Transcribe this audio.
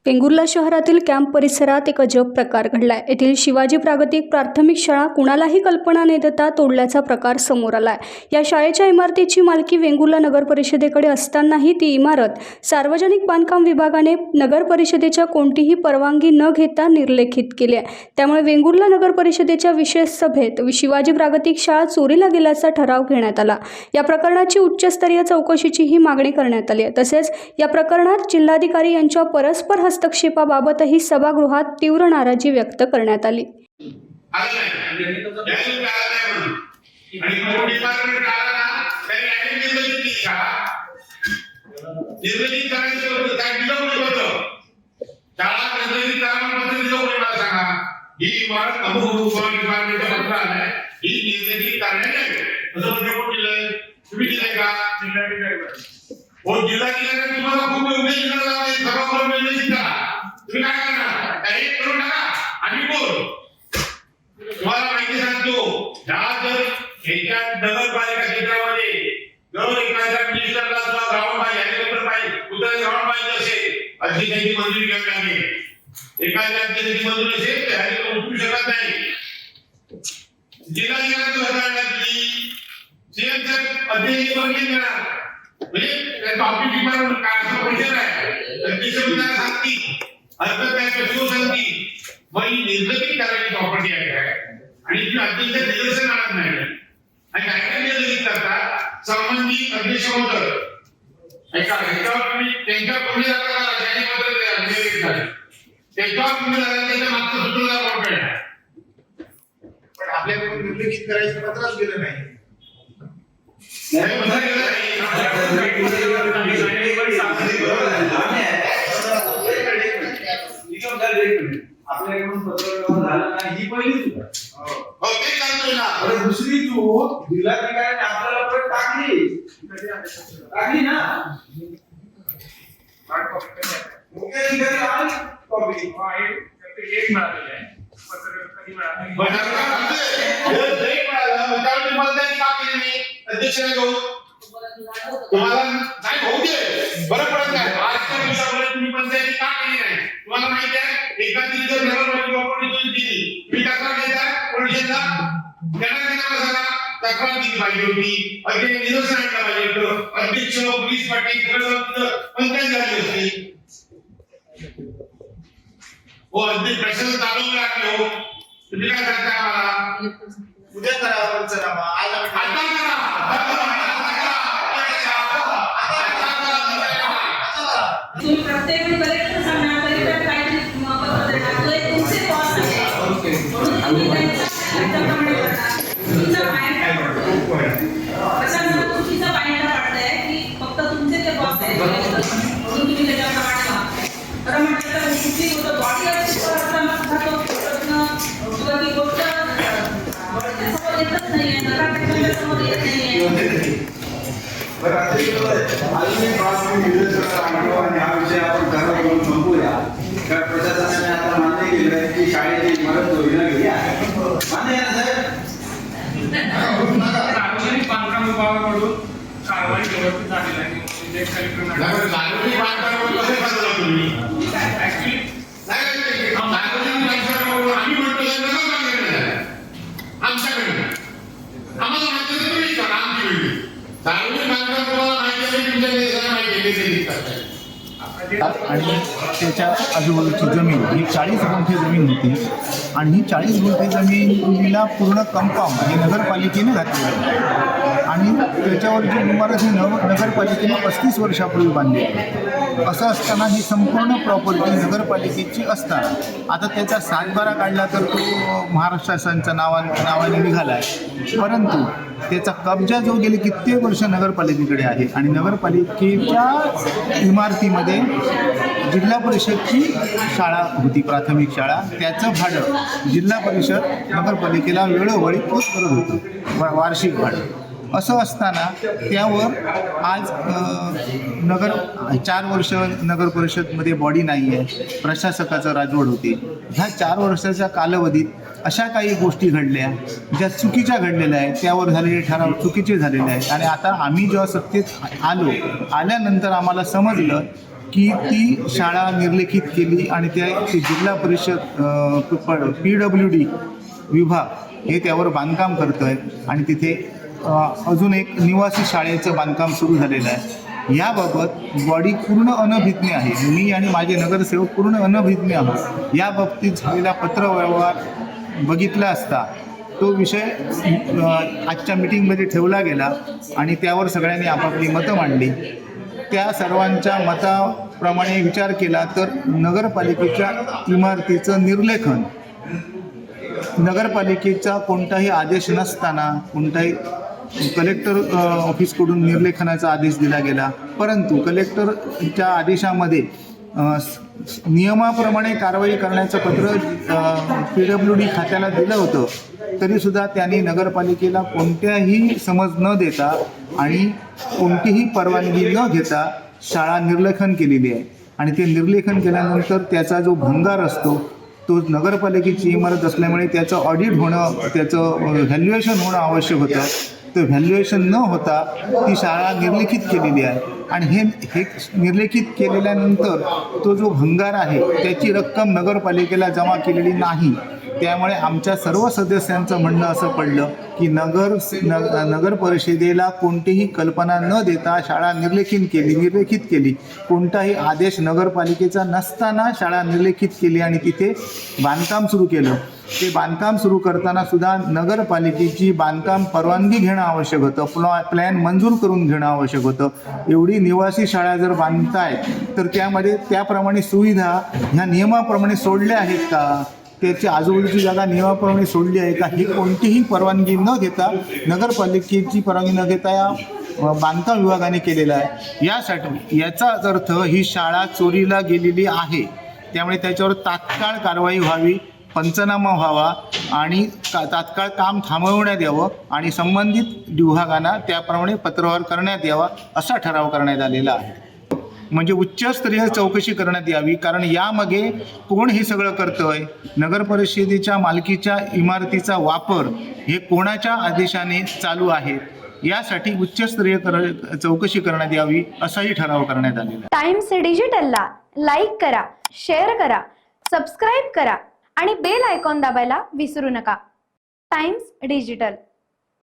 वेंगुर्ला शहरातील कॅम्प परिसरात एक अजब प्रकार घडलाय। येथील शिवाजी प्रागतिक प्राथमिक शाळा कुणालाही कल्पना न देता तोडल्याचा प्रकार समोर आलाय। या शाळेच्या इमारतीची मालकी वेंगुर्ला नगर परिषदेकडे असतानाही ती इमारत सार्वजनिक बांधकाम विभागाने नगर परिषदेच्या कोणतीही परवानगी न घेता निर्लेखित केली आहे। त्यामुळे वेंगुर्ला नगर परिषदेच्या विशेष सभेत शिवाजी प्रागतिक शाळा चोरीला गेल्याचा ठराव घेण्यात आला। या प्रकरणाची उच्चस्तरीय चौकशीचीही मागणी करण्यात आली आहे। तसेच या प्रकरणात जिल्हाधिकारी यांच्या परस्पर हस्तक्षेपाबाबतही सभागृहात तीव्र नाराजी व्यक्त करण्यात आली। जिल्हाधिकारी तुम्हाला खूप उमेद आहे, सभागृह निर्णय करा, तुम्ही काय करणार काही करू नका। आम्ही बोल तुम्हाला माहिती सांगतो, जर ह्याच्या नगरपालिका क्षेत्रामध्ये जर एखाद्या मिनिस्टरला किंवा ग्राउंड पाहिजे, हेलिकॉप्टर पाहिजे, कुठे ग्राउंड पाहिजे असेल, अशी त्यांची मंजुरी घ्यावी लागेल। एखाद्या त्यांची मंजुरी असेल तर हेलिकॉप्टर उतरू शकत नाही। जिल्हाधिकारी घटनाची सीएमचं अध्यक्ष बनले ना, म्हणजे टॉपिक डिपार्टमेंट काय असं प्रेशर आहे, अध्यक्षपदाला सांगती अर्थकार्य सचिव सांगती मग ही निर्गमित करायची प्रॉपर्टी आहे आणि ती अध्यक्ष निदर्शन आणत नाही आणि काय काय निर्गमित करतात संबंधित अध्यक्ष होतं ऐका ह्याच्यावर तुम्ही त्यांच्या पुढे जाता राजाने पत्र द्या त्याच्यावर तुम्ही त्याच्या मागचं सूत्रधार प्रॉपर्टी आहे पण आपल्याकडून निर्गमित करायचं पत्रच गेलं नाही। आपल्याकडून पत्र झालं नाही ही पहिली चूक। दुसरी चूक जिल्हाधिकाऱ्याने आपल्याला परत टाकली ना, मुख्याधिकारी आले कॉपी एक मिळालेलं आहे पत्र कधी मिळालं अध्यक्षाने घेऊन तुम्हाला नाही भाऊ दे बरं पडत नाही। आजच्या दिवसामध्ये तुम्ही पंचायती का केली नाही तुम्हाला माहिती आहे, एखादी जर नगरपालिका प्रॉपर्टी तुम्ही दिली तुम्ही तक्रार देता पोलिसांना, त्यांना सांगा तक्रार दिली पाहिजे होती, अध्यक्ष निदर्शन आणलं पाहिजे होतं, अध्यक्ष पोलीस पाटील पंचायत झाली होती। हो अध्यक्ष प्रशासन चालवून लागले हो, तुम्ही काय करता आम्हाला उद्या करा पंचनामा आज आता तुम्ही प्रत्येक वेळी कलेक्टर सांगणार कलेक्टर काय पत्र देणार तुमचे बॉस आहे म्हणून तुम्ही त्याच्याप्रमाणे करणार। तुमचा पॉइंट काय पडतो प्रशासनाला तुमचा पॉइंट पडतंय की फक्त तुमचे ते बॉस आहेत म्हणून तुम्ही त्याच्याप्रमाणे वागताय। तर म्हटलं तर तुमची बॉडी असताना सुद्धा तो प्रश्न किंवा ती गोष्ट समोर येतच नाहीये, नगराध्यक्षांच्या समोर येत नाहीये। प्रशासनाने आता मान्य केलं की शाळेची इमारत चोरीला गेली आहे, मान्य आहे ना साहेब? सार्वजनिक बांधकाम विभागाकडून कारवाई व्यवस्थित झालेली आहे। आणि त्याच्या आजूबाजूची जमीन ही 40 गुंठे जमीन होती आणि ही 40 गुंठे जमिनीला पूर्ण कंपाऊंड हे नगरपालिकेने घातलेलं आहे आणि त्याच्यावर जी इमारत ही नगरपालिकेने 35 वर्षापूर्वी बांधली आहे। असं असताना ही संपूर्ण प्रॉपर्टी नगरपालिकेची असताना आता त्याचा 7/12 काढला तर तो महाराष्ट्र शासनाच्या नावाने निघाला आहे, परंतु त्याचा कब्जा जो गेले कित्येक वर्ष नगरपालिकेकडे आहे आणि नगरपालिकेच्या इमारतीमध्ये जिल्हा परिषदची शाळा होती, प्राथमिक शाळा, त्याचं भाडं जिल्हा परिषद नगरपालिकेला वेळोवेळी पोच करत होतं, वार्षिक भाडं। असं असताना त्यावर आज 4 वर्ष नगर परिषदमध्ये बॉडी नाही आहे, प्रशासकाचं राजवट होते। ह्या 4 वर्षाच्या कालावधीत अशा काही गोष्टी घडल्या ज्या चुकीच्या घडलेल्या आहेत, त्यावर झालेले ठराव चुकीचे झालेले आहेत। आणि आता आम्ही जेव्हा सत्तेत आल्यानंतर आम्हाला समजलं की ती शाळा निर्लेखित केली आणि त्या ते जिल्हा परिषद PWD विभाग हे त्यावर बांधकाम करतो आहे आणि तिथे अजून एक निवासी शाळेचं बांधकाम सुरू झालेलं आहे. याबाबत बॉडी पूर्ण अनभिज्ञ आहे. मी आणि माझे नगरसेवक पूर्ण अनभिज्ञ आहोत. या बाबतीत झालेला पत्रव्यवहार बघितला असता तो विषय आजच्या मीटिंगमध्ये ठेवला गेला आणि त्यावर सगळ्यांनी आपापली मतं मांडली. त्या सर्वांच्या मताप्रमाणे विचार केला तर नगरपालिकेच्या इमारतीचं निर्लेखन, नगरपालिकेचा कोणताही आदेश नसताना कोणताही कलेक्टर ऑफिसकडून निर्लेखनाचा आदेश दिला गेला, परंतु कलेक्टरच्या आदेशामध्ये नियमाप्रमाणे कारवाई करण्याचं पत्र PWD खात्याला दिलं होतं, तरीसुद्धा त्यांनी नगरपालिकेला कोणत्याही समज न देता आणि कोणतीही परवानगी न घेता शाळा निर्लेखन केलेली आहे. आणि ते निर्लेखन केल्यानंतर त्याचा जो भंगार असतो तो नगरपालिकेची इमारत असल्यामुळे त्याचं ऑडिट होणं, त्याचं व्हॅल्युएशन होणं आवश्यक होतं. तर व्हॅल्युएशन न होता ती शाळा निर्लेखित केलेली आहे आणि हे निर्लेखित केलेल्यानंतर तो जो भंगार आहे त्याची रक्कम नगरपालिकेला जमा केलेली नाही. त्यामुळे आमच्या सर्व सदस्यांचं म्हणणं असं पडलं की नगर परिषदेला कोणतीही कल्पना न देता शाळा निर्लेखित केली. कोणताही आदेश नगरपालिकेचा नसताना शाळा निर्लेखित केली आणि तिथे बांधकाम सुरू केलं. ते बांधकाम सुरू करताना सुद्धा नगरपालिकेची बांधकाम परवानगी घेणं आवश्यक होतं, प्लॅन मंजूर करून घेणं आवश्यक होतं. एवढी निवासी शाळा जर बांधताय तर त्यामध्ये त्याप्रमाणे सुविधा ह्या नियमाप्रमाणे सोडल्या आहेत का, त्याची आजूबाजूची जागा नियमाप्रमाणे सोडली आहे का, ही कोणतीही परवानगी न घेता, नगरपालिकेची परवानगी न घेता या बांधकाम विभागाने केलेला आहे. याचा अर्थ ही शाळा चोरीला गेलेली आहे. त्यामुळे त्याच्यावर तात्काळ कारवाई व्हावी, पंचनामा व्हावा आणि तात्काळ काम थांबवण्यात यावं आणि संबंधित विभागांना त्याप्रमाणे पत्रव्यवहार करण्यात यावा असा ठराव करण्यात आलेला आहे. म्हणजे उच्चस्तरीय चौकशी करण्यात यावी, कारण यामागे कोण हे सगळं करतोय, नगर परिषदेच्या मालकीच्या इमारतीचा वापर हे कोणाच्या आदेशाने चालू आहे, यासाठी उच्चस्तरीय चौकशी करण्यात यावी असाही ठराव करण्यात आलेला. टाइम्स डिजिटलला लाईक करा, शेअर करा, सबस्क्राईब करा आणि बेल आयकॉन दाबायला विसरू नका. Times digital.